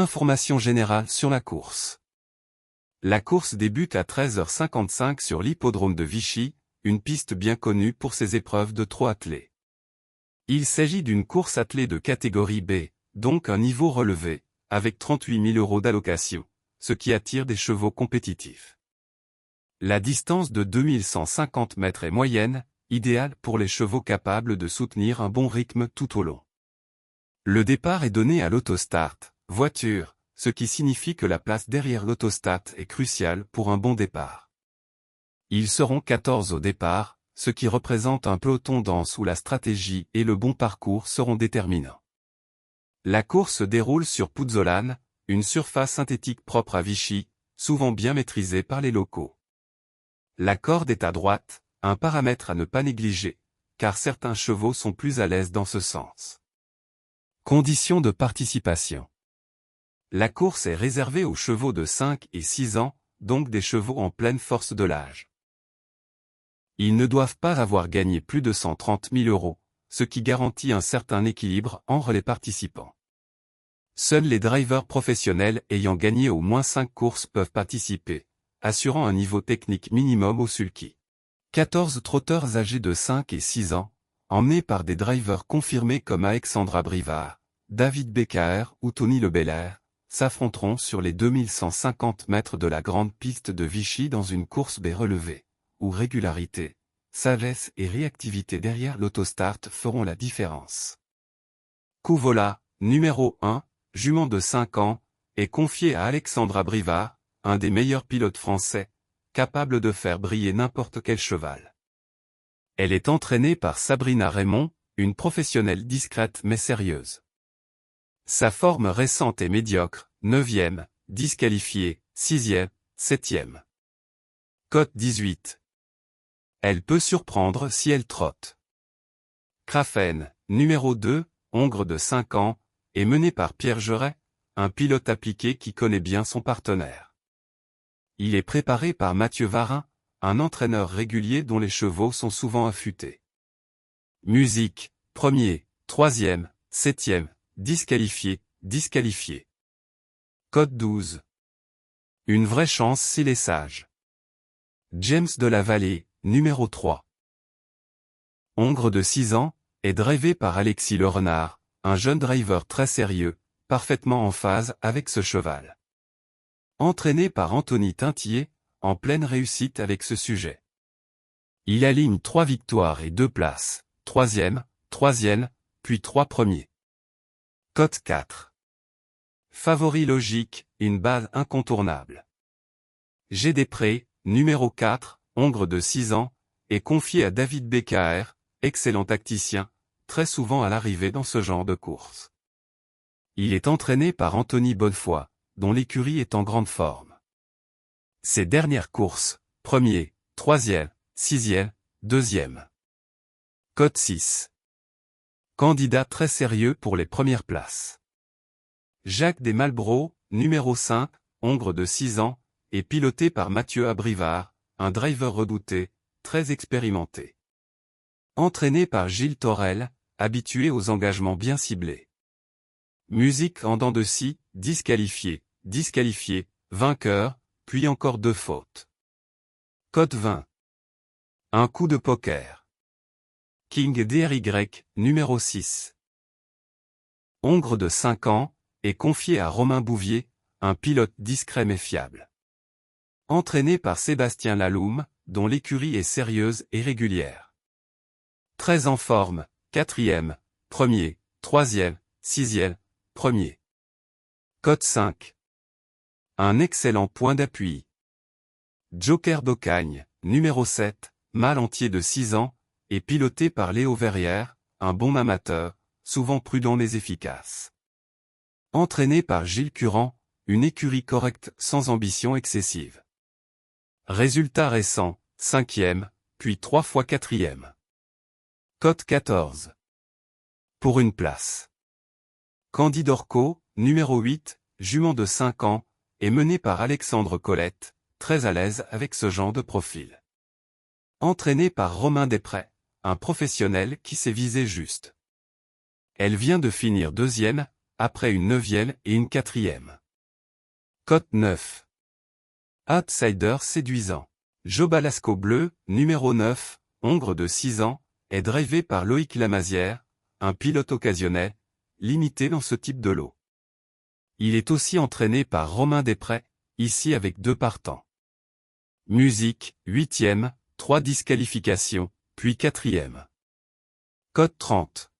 Information générale sur la course. La course débute à 13h55 sur l'hippodrome de Vichy, une piste bien connue pour ses épreuves de trot attelé. Il s'agit d'une course attelée de catégorie B, donc un niveau relevé, avec 38 000 € d'allocation, ce qui attire des chevaux compétitifs. La distance de 2150 mètres est moyenne, idéale pour les chevaux capables de soutenir un bon rythme tout au long. Le départ est donné à l'autostart, voiture, ce qui signifie que la place derrière l'autostat est cruciale pour un bon départ. Ils seront 14 au départ, ce qui représente un peloton dense où la stratégie et le bon parcours seront déterminants. La course se déroule sur Pouzzolane, une surface synthétique propre à Vichy, souvent bien maîtrisée par les locaux. La corde est à droite, un paramètre à ne pas négliger, car certains chevaux sont plus à l'aise dans ce sens. Conditions de participation. La course est réservée aux chevaux de 5 et 6 ans, donc des chevaux en pleine force de l'âge. Ils ne doivent pas avoir gagné plus de 130 000 €, ce qui garantit un certain équilibre entre les participants. Seuls les drivers professionnels ayant gagné au moins 5 courses peuvent participer, assurant un niveau technique minimum au sulky. 14 trotteurs âgés de 5 et 6 ans, emmenés par des drivers confirmés comme Alexandra Brivard, David Beccaer ou Tony Lebelair, s'affronteront sur les 2150 mètres de la grande piste de Vichy dans une course B relevée, où régularité, sagesse et réactivité derrière l'autostart feront la différence. Couvola, numéro 1, jument de 5 ans, est confié à Alexandra Brivard, un des meilleurs pilotes français, capable de faire briller n'importe quel cheval. Elle est entraînée par Sabrina Raymond, une professionnelle discrète mais sérieuse. Sa forme récente est médiocre, 9e, disqualifiée, 6e, 7e. Cote 18. Elle peut surprendre si elle trotte. Krafen, numéro 2, hongre de 5 ans, est menée par Pierre Geret, un pilote appliqué qui connaît bien son partenaire. Il est préparé par Mathieu Varin, un entraîneur régulier dont les chevaux sont souvent affûtés. Musique, 1er, 3e, 7e, disqualifié. Code 12. Une vraie chance s'il est sage. James de la Vallée, numéro 3. Hongre de 6 ans, est drivé par Alexis Le Renard, un jeune driver très sérieux, parfaitement en phase avec ce cheval. Entraîné par Anthony Tintier, en pleine réussite avec ce sujet. Il aligne 3 victoires et 2 places, 3e, puis 3 premiers. Cote 4. Favori logique, une base incontournable. G. Després, numéro 4, hongre de 6 ans, est confié à David Beccaer, excellent tacticien, très souvent à l'arrivée dans ce genre de course. Il est entraîné par Anthony Bonnefoy, dont l'écurie est en grande forme. Ses dernières courses, 1er, 3e, 6e, 2e. Cote 6. Candidat très sérieux pour les premières places. Jacques des Malbros, numéro 5, hongre de 6 ans, est piloté par Mathieu Abrivard, un driver redouté, très expérimenté. Entraîné par Gilles Torel, habitué aux engagements bien ciblés. Musique en dents de scie, disqualifié, vainqueur, puis encore 2 fautes. Cote 20. Un coup de poker. King DRY, numéro 6. Hongre de 5 ans, est confié à Romain Bouvier, un pilote discret mais fiable. Entraîné par Sébastien Laloum, dont l'écurie est sérieuse et régulière. Très en forme, 4e, 1er, 3e, 6e, 1er. Cote 5. Un excellent point d'appui. Joker d'Ocagne, numéro 7, mâle entier de 6 ans, est piloté par Léo Verrière, un bon amateur, souvent prudent mais efficace. Entraîné par Gilles Curand, une écurie correcte sans ambition excessive. Résultat récent, 5e, puis 3 fois 4e. Cote 14. Pour une place. Candide Orco, numéro 8, jument de 5 ans, est mené par Alexandre Colette, très à l'aise avec ce genre de profil. Entraîné par Romain Després, un professionnel qui sait viser juste. Elle vient de finir 2e, après une 9e et une 4e. Cote 9. Outsider séduisant. Jobalasco bleu, numéro 9, hongre de 6 ans, est drivé par Loïc Lamazière, un pilote occasionnel, limité dans ce type de lot. Il est aussi entraîné par Romain Després, ici avec 2 partants. Musique, 8e, 3 disqualifications, puis 4e. Code 30.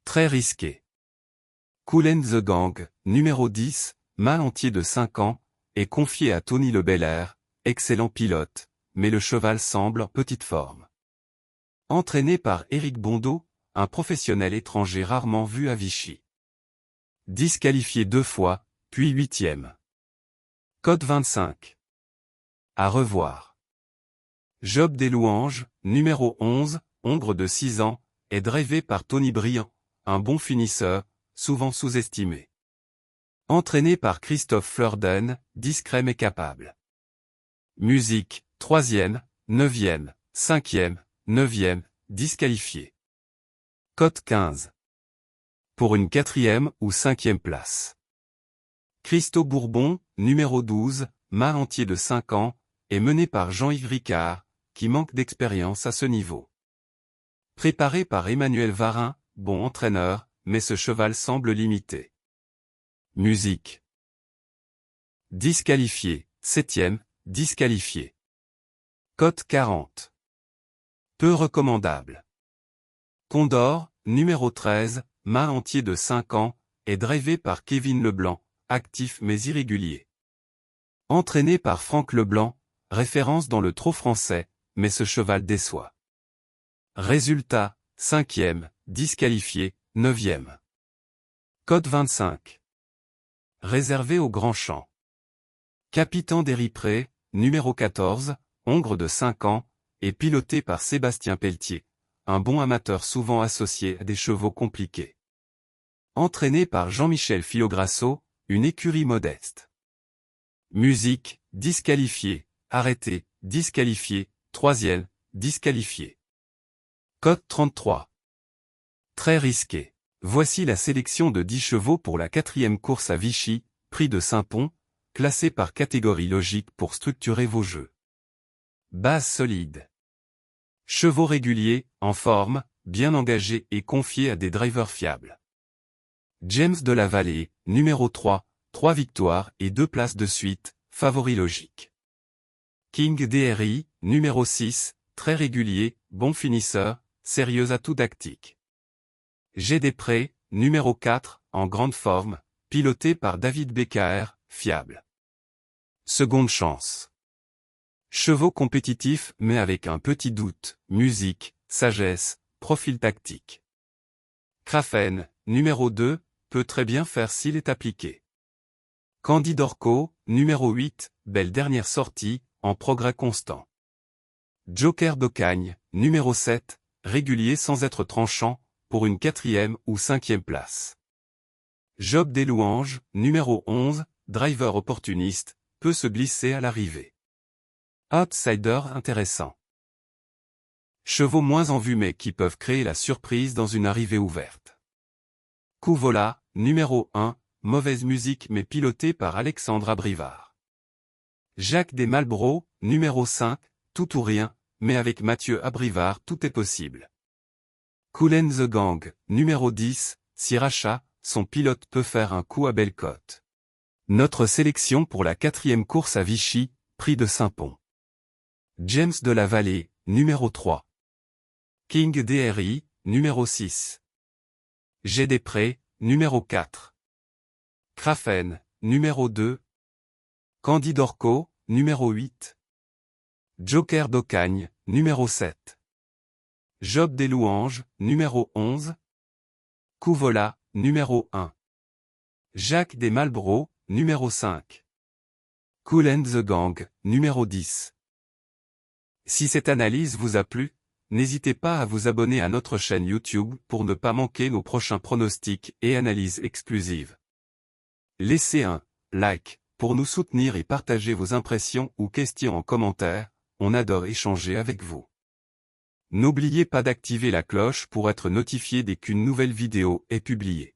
Très risqué. Kool and the Gang, numéro 10, mâle entier de 5 ans, est confié à Tony Le Belair, excellent pilote, mais le cheval semble en petite forme. Entraîné par Éric Bondeau, un professionnel étranger rarement vu à Vichy. Disqualifié 2 fois, puis 8e. Code 25. À revoir. Job des Louanges, numéro 11, hongre de 6 ans, est drivé par Tony Briand, un bon finisseur, souvent sous-estimé. Entraîné par Christophe Fleurden, discret mais capable. Musique, 3e, 9e, 5e, 9e, disqualifié. Code 15. Pour une 4e ou 5e place. Christo Bourbon, numéro 12, mâle entier de 5 ans, est mené par Jean-Yves Ricard, qui manque d'expérience à ce niveau. Préparé par Emmanuel Varin, bon entraîneur, mais ce cheval semble limité. Musique. Disqualifié, 7e, disqualifié. Cote 40. Peu recommandable. Condor, numéro 13, mâle entier de 5 ans, est drivé par Kevin Leblanc, actif mais irrégulier. Entraîné par Franck Leblanc, référence dans le trot français, mais ce cheval déçoit. Résultat, 5e, disqualifié, 9e. Code 25. Réservé au Grand Champ. Capitan d'Éripré, numéro 14, hongre de 5 ans, est piloté par Sébastien Pelletier, un bon amateur souvent associé à des chevaux compliqués. Entraîné par Jean-Michel Fiograsso, une écurie modeste. Musique, disqualifié, arrêté, disqualifié, 3e, disqualifié. Code 33. Très risqué. Voici la sélection de 10 chevaux pour la 4e course à Vichy, prix de Saint-Pons, classés par catégorie logique pour structurer vos jeux. Base solide. Chevaux réguliers, en forme, bien engagés et confiés à des drivers fiables. James de la Vallée, numéro 3, 3 victoires et 2 places de suite, favori logique. King DRI, numéro 6, très régulier, bon finisseur, sérieux atout tactique. G. Després, numéro 4, en grande forme, piloté par David BKR, fiable. Seconde chance. Chevaux compétitifs mais avec un petit doute, musique, sagesse, profil tactique. Krafen, numéro 2, peut très bien faire s'il est appliqué. Candide Orco, numéro 8, belle dernière sortie, en progrès constant. Joker d'Ocagne, numéro 7, régulier sans être tranchant, pour une 4e ou 5e place. Job des Louanges, numéro 11, driver opportuniste, peut se glisser à l'arrivée. Outsider intéressant. Chevaux moins en vue mais qui peuvent créer la surprise dans une arrivée ouverte. Couvola, numéro 1, mauvaise musique mais piloté par Alexandre Abrivard. Jacques des Malbros, numéro 5, tout ou rien, mais avec Mathieu Abrivard tout est possible. Kool and the Gang, numéro 10, Sriracha, son pilote peut faire un coup à belle cote. Notre sélection pour la 4e course à Vichy, prix de Saint-Pons. James de la Vallée, numéro 3. King DRI, numéro 6. G. Després, numéro 4. Krafen, numéro 2. Candide Orco, numéro 8. Joker d'Ocagne, numéro 7. Job des Louanges, numéro 11. Couvola, numéro 1. Jacques des Malbros, numéro 5. Kool and the Gang, numéro 10. Si cette analyse vous a plu, n'hésitez pas à vous abonner à notre chaîne YouTube pour ne pas manquer nos prochains pronostics et analyses exclusives. Laissez un like pour nous soutenir et partagez vos impressions ou questions en commentaire, on adore échanger avec vous. N'oubliez pas d'activer la cloche pour être notifié dès qu'une nouvelle vidéo est publiée.